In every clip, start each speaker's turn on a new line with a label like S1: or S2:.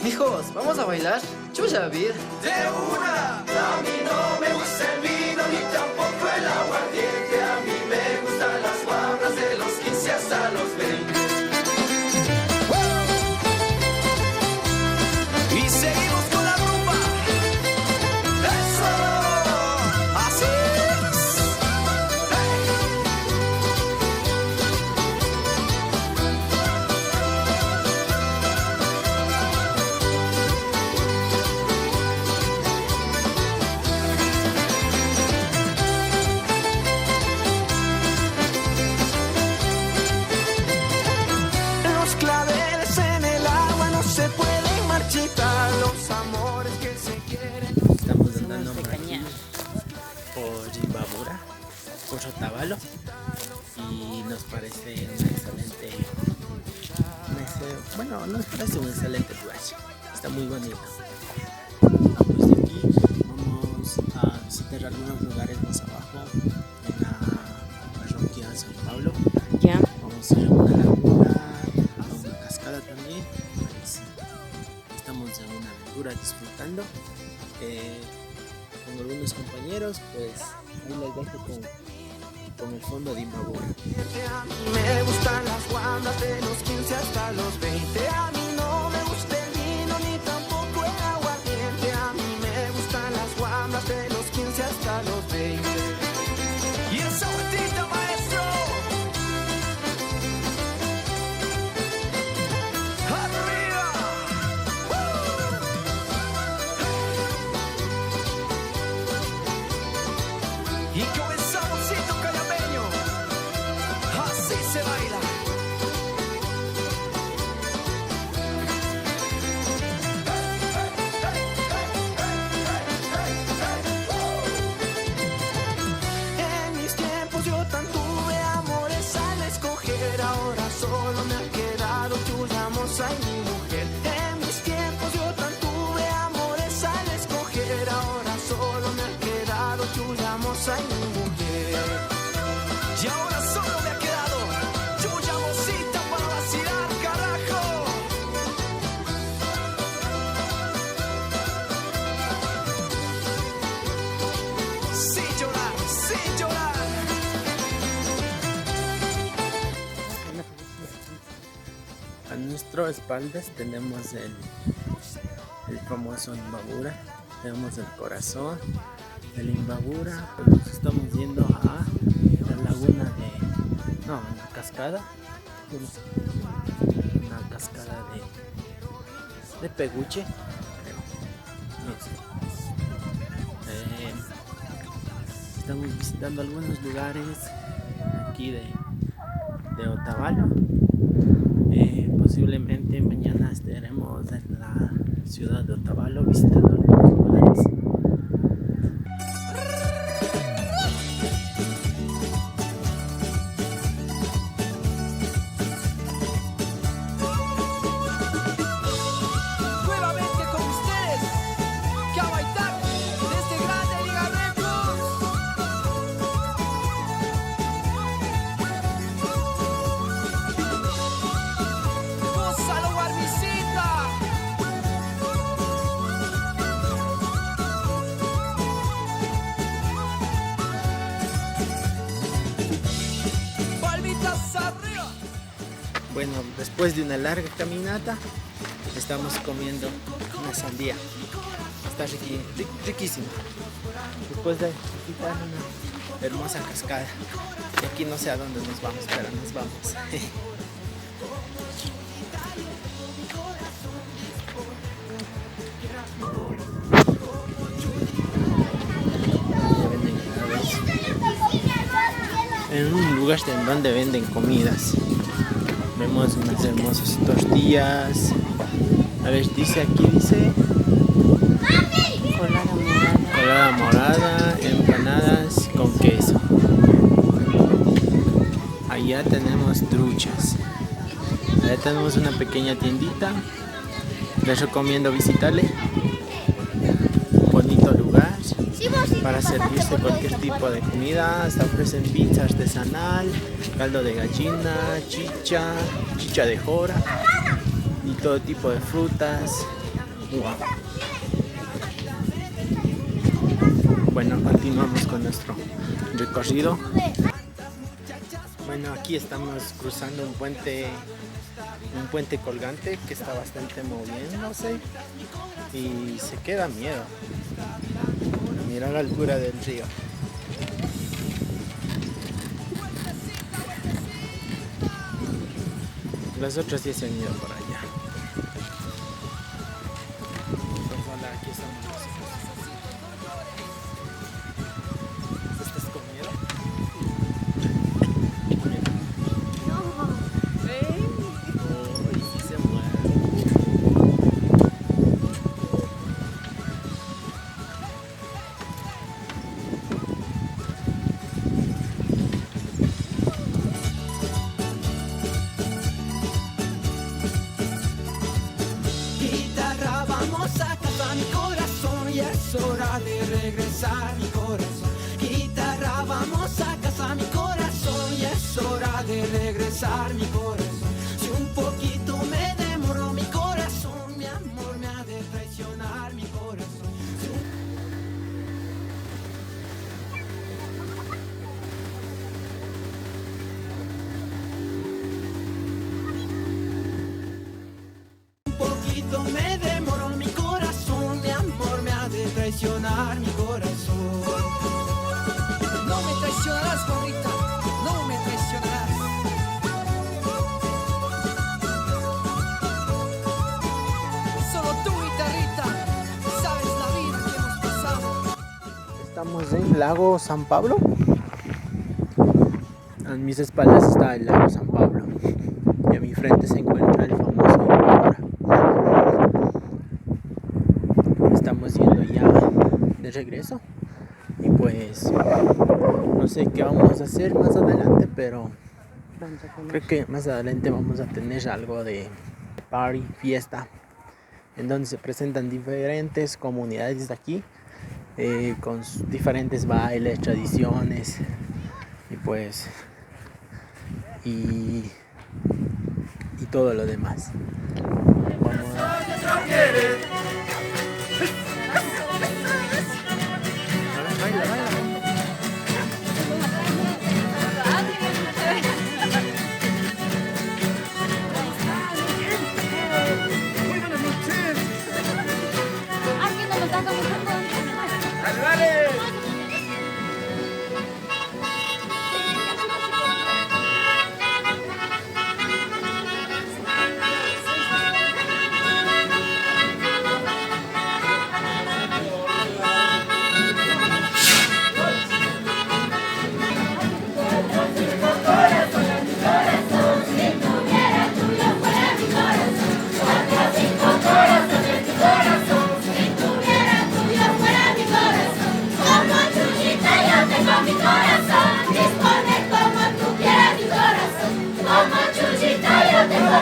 S1: Mijos, ¿vamos a bailar? Chuya vida.
S2: De una, a mí no me gusta el vino ni tampoco el aguardiente. A mí me gustan las guambras de los 15 hasta los 20. Y seguimos con la rumba. ¡Eso! ¡Así es! Los claveles en el agua no se pueden marchitar. Los amores que se quieren.
S3: Estamos andando por aquí, por Imbabura, por Otavalo, y nos parece un excelente, bueno, nos parece un excelente lugar. Está muy bonito. Pues de aquí vamos a visitar algunos lugares más abajo en la parroquia San Pablo.
S4: Ya.
S3: Vamos a ir a una laguna, a una cascada también. Pues, estamos en una aventura disfrutando con algunos compañeros. Pues ahí les dejo con el fondo de Imbabura.
S2: A mí me gustan las guambras de los 15 hasta los 20. A mí no me gusta el vino ni tampoco el aguardiente. A mí me gustan las guambras de los 15 hasta los 20. Y esa vueltita, maestro. ¡Arriba! Y con el saborcito calameño, así se baila. En mis tiempos yo tan tuve amores al escoger. Ahora solo me ha quedado tuya, moza y mi mujer. En mis tiempos yo tan tuve amores al escoger. Ahora solo me ha quedado tuya, moza y mi mujer. Y ahora solo me ha quedado tuya, mocita, para vacilar, carajo. Sin llorar, sin llorar.
S3: A nuestras espaldas tenemos el famoso Imbabura, tenemos el corazón del Imbabura. Pues nos estamos yendo a la laguna una cascada, una cascada de Peguche, creo. No sé. Estamos visitando algunos lugares aquí de Otavalo. Posiblemente mañana estaremos en la ciudad de Otavalo visitando algunos lugares.
S2: Nuevamente con ustedes, Cabaitar, desde Grande Liga Records. Gózalo, Barbicita. Palmitas arriba.
S3: Bueno, después de una larga caminata, estamos comiendo una sandía. Está riquísima. Después de visitar una hermosa cascada. Y aquí no sé a dónde nos vamos, pero nos vamos. En un lugar en donde venden comidas. Vemos unas hermosas tortillas. A ver, dice colada morada, empanadas con queso. Allá tenemos truchas. Allá tenemos una pequeña tiendita. Les recomiendo visitarle. Bonito lugar para servirse cualquier tipo de comida. Hasta ofrecen pizza artesanal, caldo de gallina, chicha de jora y todo tipo de frutas. Wow. Bueno, continuamos con nuestro recorrido. Bueno, aquí estamos cruzando un puente colgante que está bastante moviéndose y se queda miedo. Mira la altura del río. Las otras ya se han ido por allá. Pues hola, aquí estamos nosotros. ¿Estás con miedo? Uy, sí se mueve.
S2: Guitarra, vamos a cantar mi corazón y es hora de regresar mi corazón. Guitarra, vamos a casa mi corazón y es hora de regresar mi corazón. Si un poquito me demoró mi corazón, mi amor me ha de traicionar mi corazón. Un poquito me demoró mi corazón, mi amor me ha de traicionar mi corazón.
S1: No me traicionarás, gordita, no me traicionarás. Solo tú, guitarrita, sabes la vida que hemos pasado.
S3: Estamos en Lago San Pablo. A mis espaldas está el Lago San Pablo y a mi frente se encuentra el famoso Imbabura. Estamos yendo ya de regreso y pues no sé qué vamos a hacer más adelante, pero creo que más adelante vamos a tener algo de party, fiesta, en donde se presentan diferentes comunidades de aquí con sus diferentes bailes, tradiciones y pues y todo lo demás. Vamos a... Baila, baila.
S4: Aquí no me está dando mucho.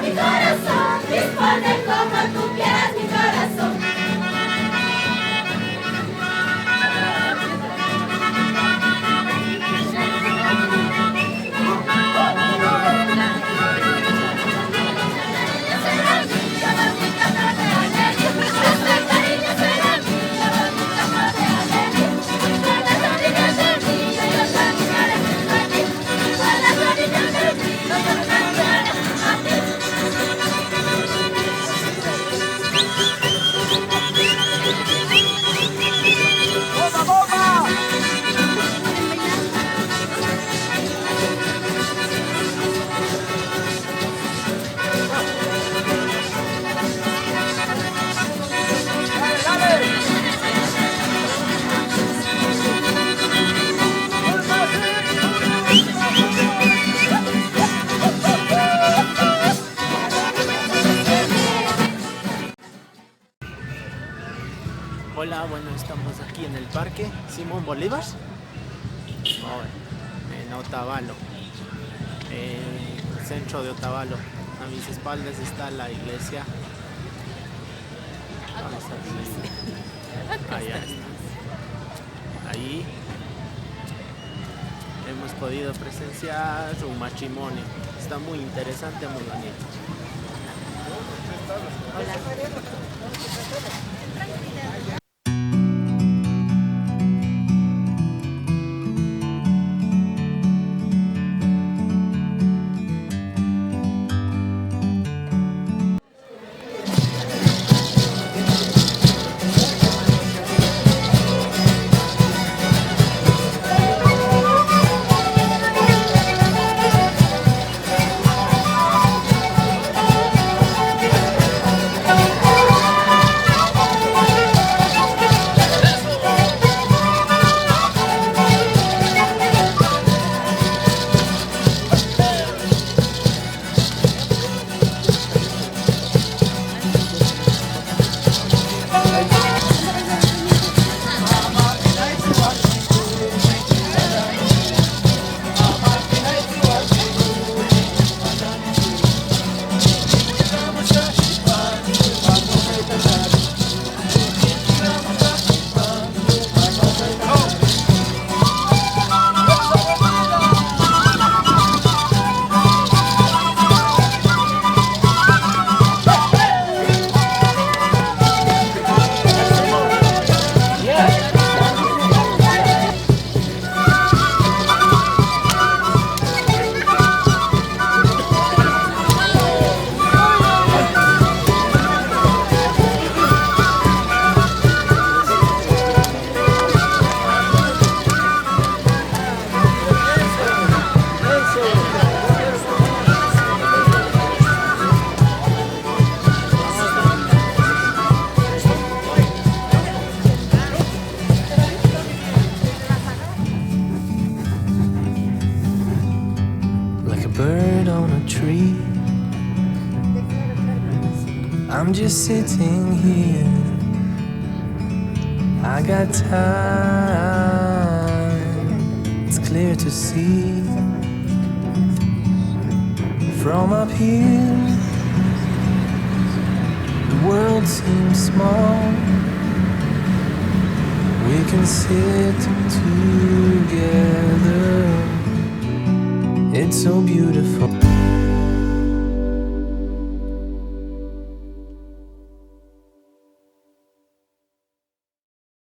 S4: Mi corazón, dispone como tú quieras mi corazón.
S3: Hola, bueno, estamos aquí en el parque Simón Bolívar, en Otavalo, centro de Otavalo. A mis espaldas está la iglesia. ¿Dónde está la iglesia? Allá está. Ahí hemos podido presenciar un matrimonio. Está muy interesante, muy bonito. Hola.
S5: I'm just sitting here. I got time. It's clear to see from up here. The world seems small. We can sit together. It's so beautiful.